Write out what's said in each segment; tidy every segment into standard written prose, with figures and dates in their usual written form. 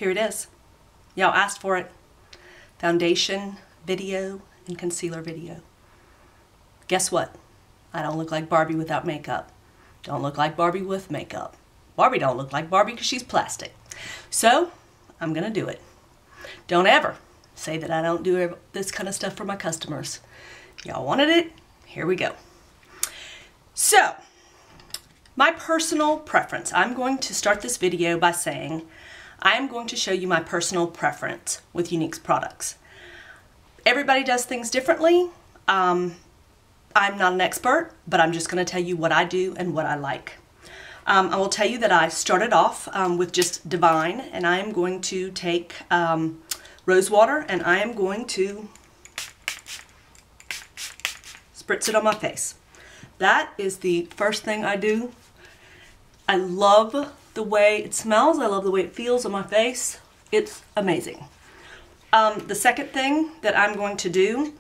here it is. Y'all asked for it. Foundation video and concealer video. Guess what? I don't look like Barbie without makeup. Don't look like Barbie with makeup. Barbie don't look like Barbie because she's plastic. So, I'm gonna do it. Don't ever say that I don't do this kind of stuff for my customers. Y'all wanted it? Here we go. So, my personal preference. I'm going to start this video by saying I am going to show you my personal preference with Youniques products. Everybody does things differently. I'm not an expert, but I'm just going to tell you what I do and what I like. I will tell you that I started off with just Divine, and I am going to take rose water and I am going to spritz it on my face. That is the first thing I do. I love the way it smells. I love the way it feels on my face. It's amazing. The second thing that I'm going to do,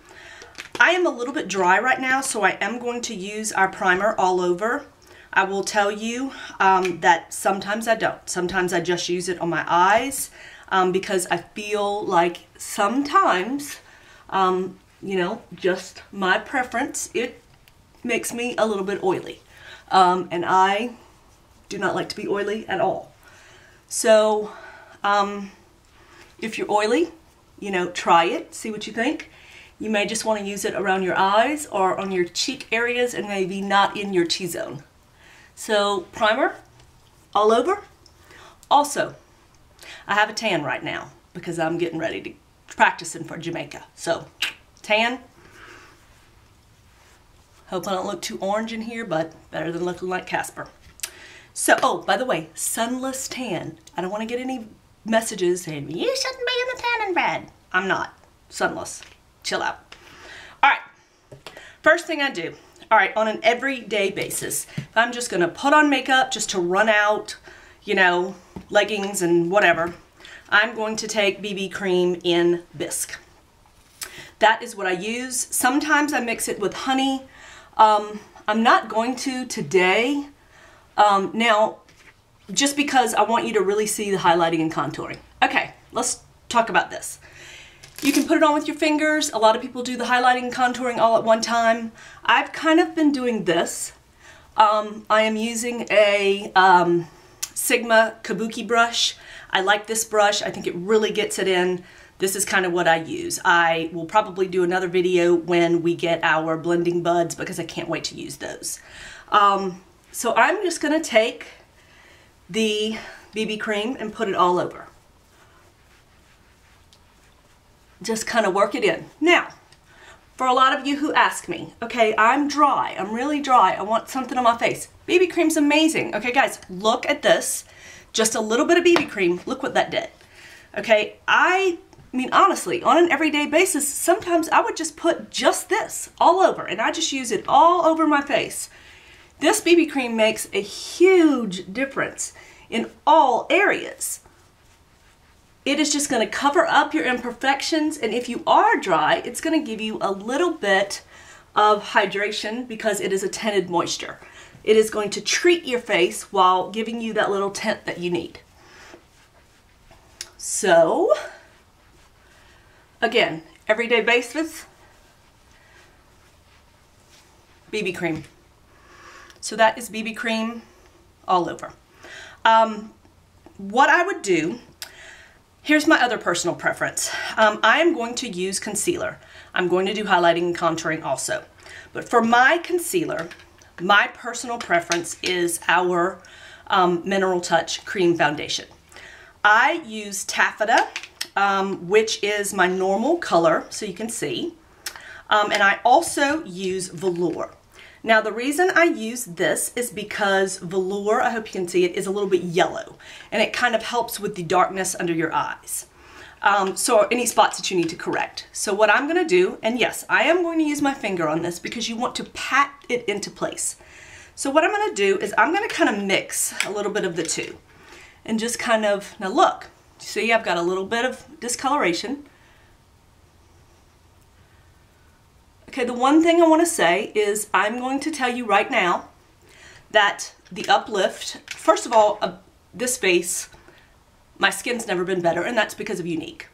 I am a little bit dry right now, so I am going to use our primer all over. I will tell you that sometimes I don't. Sometimes I just use it on my eyes because I feel like sometimes, you know, just my preference, it makes me a little bit oily. And I do not like to be oily at all. So if you're oily, you know, try it, see what you think. You may just want to use it around your eyes or on your cheek areas and maybe not in your T-zone. So primer all over. Also, I have a tan right now because I'm getting ready to practicing for Jamaica. So tan. Hope I don't look too orange in here, but better than looking like Casper. So, oh, by the way, sunless tan. I don't want to get any messages saying, you shouldn't be in the tanning bed. I'm not. Sunless. Chill out. All right. First thing I do. All right, on an everyday basis, if I'm just going to put on makeup just to run out, you know, leggings and whatever, I'm going to take BB cream in Bisque. That is what I use. Sometimes I mix it with honey. I'm not going to today. Now, just because I want you to really see the highlighting and contouring. Okay, let's talk about this. You can put it on with your fingers. A lot of people do the highlighting and contouring all at one time. I've kind of been doing this. I am using a Sigma Kabuki brush. I like this brush. I think it really gets it in. This is kind of what I use. I will probably do another video when we get our blending buds because I can't wait to use those. So I'm just going to take the BB cream and put it all over. Just kind of work it in. Now, for a lot of you who ask me, okay, I'm dry, I'm really dry, I want something on my face. BB cream's amazing. Okay, guys, look at this. Just a little bit of BB cream, look what that did. Okay, I mean, honestly, on an everyday basis, sometimes I would just put just this all over, and I just use it all over my face. This BB cream makes a huge difference in all areas. It is just going to cover up your imperfections, and if you are dry, it's going to give you a little bit of hydration because it is a tinted moisture. It is going to treat your face while giving you that little tint that you need. So, again, everyday basis, BB cream. So that is BB cream all over. What I would do, here's my other personal preference. I am going to use concealer. I'm going to do highlighting and contouring also. But for my concealer, my personal preference is our Mineral Touch Cream Foundation. I use Taffeta, which is my normal color, so you can see. And I also use Velour. Now the reason I use this is because Velour, I hope you can see it, is a little bit yellow. And it kind of helps with the darkness under your eyes. So any spots that you need to correct. So what I'm going to do, and yes, I am going to use my finger on this because you want to pat it into place. So what I'm going to do is I'm going to kind of mix a little bit of the two. And just kind of, now look, see I've got a little bit of discoloration. Okay, the one thing I want to say is I'm going to tell you right now that the uplift, first of all, this face, My skin's never been better, and that's because of Younique.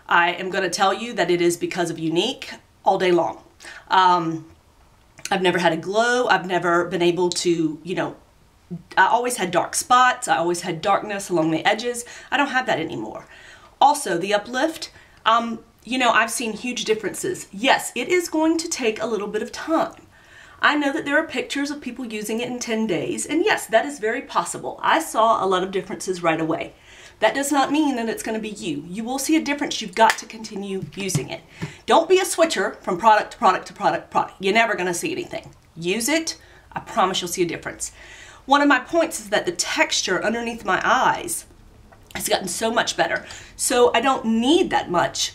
I am going to tell you that it is because of Younique all day long. I've never had a glow. I've never been able to, you know, I always had dark spots. I always had darkness along the edges. I don't have that anymore. Also, the uplift, you know, I've seen huge differences. Yes, it is going to take a little bit of time. I know that there are pictures of people using it in 10 days, and yes, that is very possible. I saw a lot of differences right away. That does not mean that it's going to be you. You will see a difference. You've got to continue using it. Don't be a switcher from product to product to product to product. You're never going to see anything. Use it. I promise you'll see a difference. One of my points is that the texture underneath my eyes has gotten so much better. So I don't need that much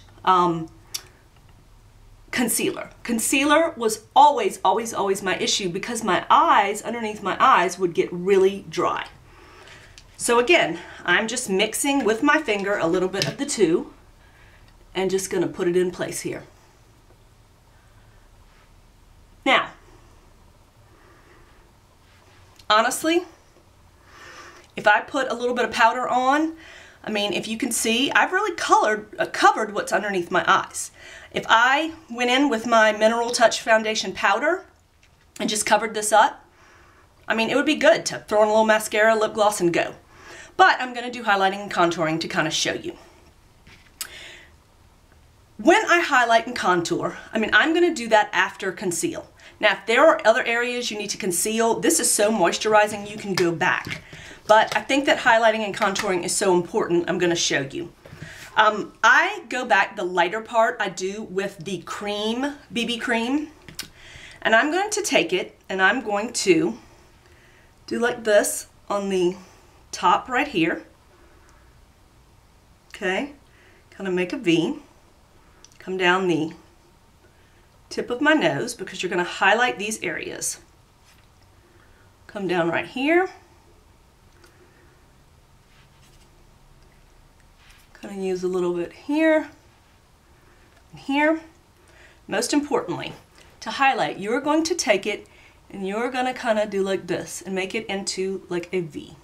concealer. Concealer was always my issue because my eyes, underneath my eyes, would get really dry. So again, I'm just mixing with my finger a little bit of the two and just going to put it in place here. Now, honestly, if I put a little bit of powder on, I mean, if you can see, I've really covered what's underneath my eyes. If I went in with my Mineral Touch Foundation powder and just covered this up, I mean, it would be good to throw in a little mascara, lip gloss, and go. But I'm going to do highlighting and contouring to kind of show you. When I highlight and contour, I mean, I'm going to do that after conceal. Now, if there are other areas you need to conceal, this is so moisturizing you can go back. But I think that highlighting and contouring is so important, I'm going to show you. I go back, the lighter part I do with the cream, BB cream. And I'm going to take it and I'm going to do like this on the top right here. Okay, kind of make a V. Come down the tip of my nose because you're going to highlight these areas. Come down right here. Kind of use a little bit here and here. Most importantly, to highlight, you're going to take it and you're going to kind of do like this and make it into like a V.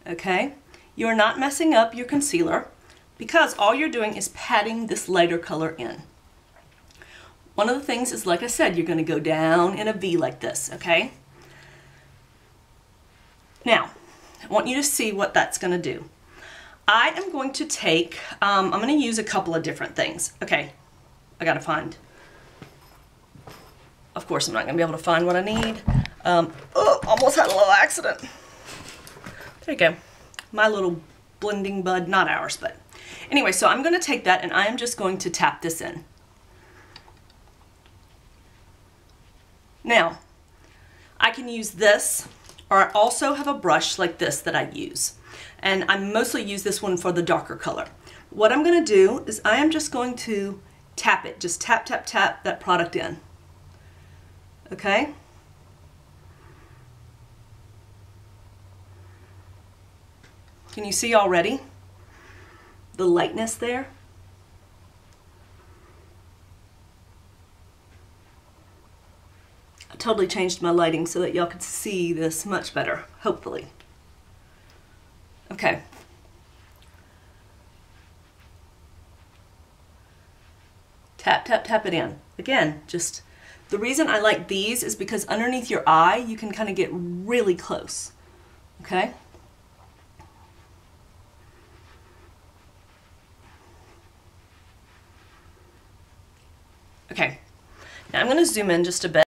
Okay? You're not messing up your concealer because all you're doing is patting this lighter color in. One of the things is, like I said, you're going to go down in a V like this, okay? Now, I want you to see what that's going to do. I am going to take, I'm going to use a couple of different things. Okay, I got to find. Of course, I'm not going to be able to find what I need. Oh, almost had a little accident. There you go. My little blending bud, not ours, but anyway, so I'm going to take that and I am just going to tap this in. Now, I can use this, or I also have a brush like this that I use. And I mostly use this one for the darker color. What I'm going to do is I am just going to tap it. Just tap, tap, tap that product in. Okay? Can you see already the lightness there? I totally changed my lighting so that y'all could see this much better, hopefully. Okay. Tap, tap, tap it in. Again, just the reason I like these is because underneath your eye, you can kind of get really close. Okay? Okay. Now I'm going to zoom in just a bit.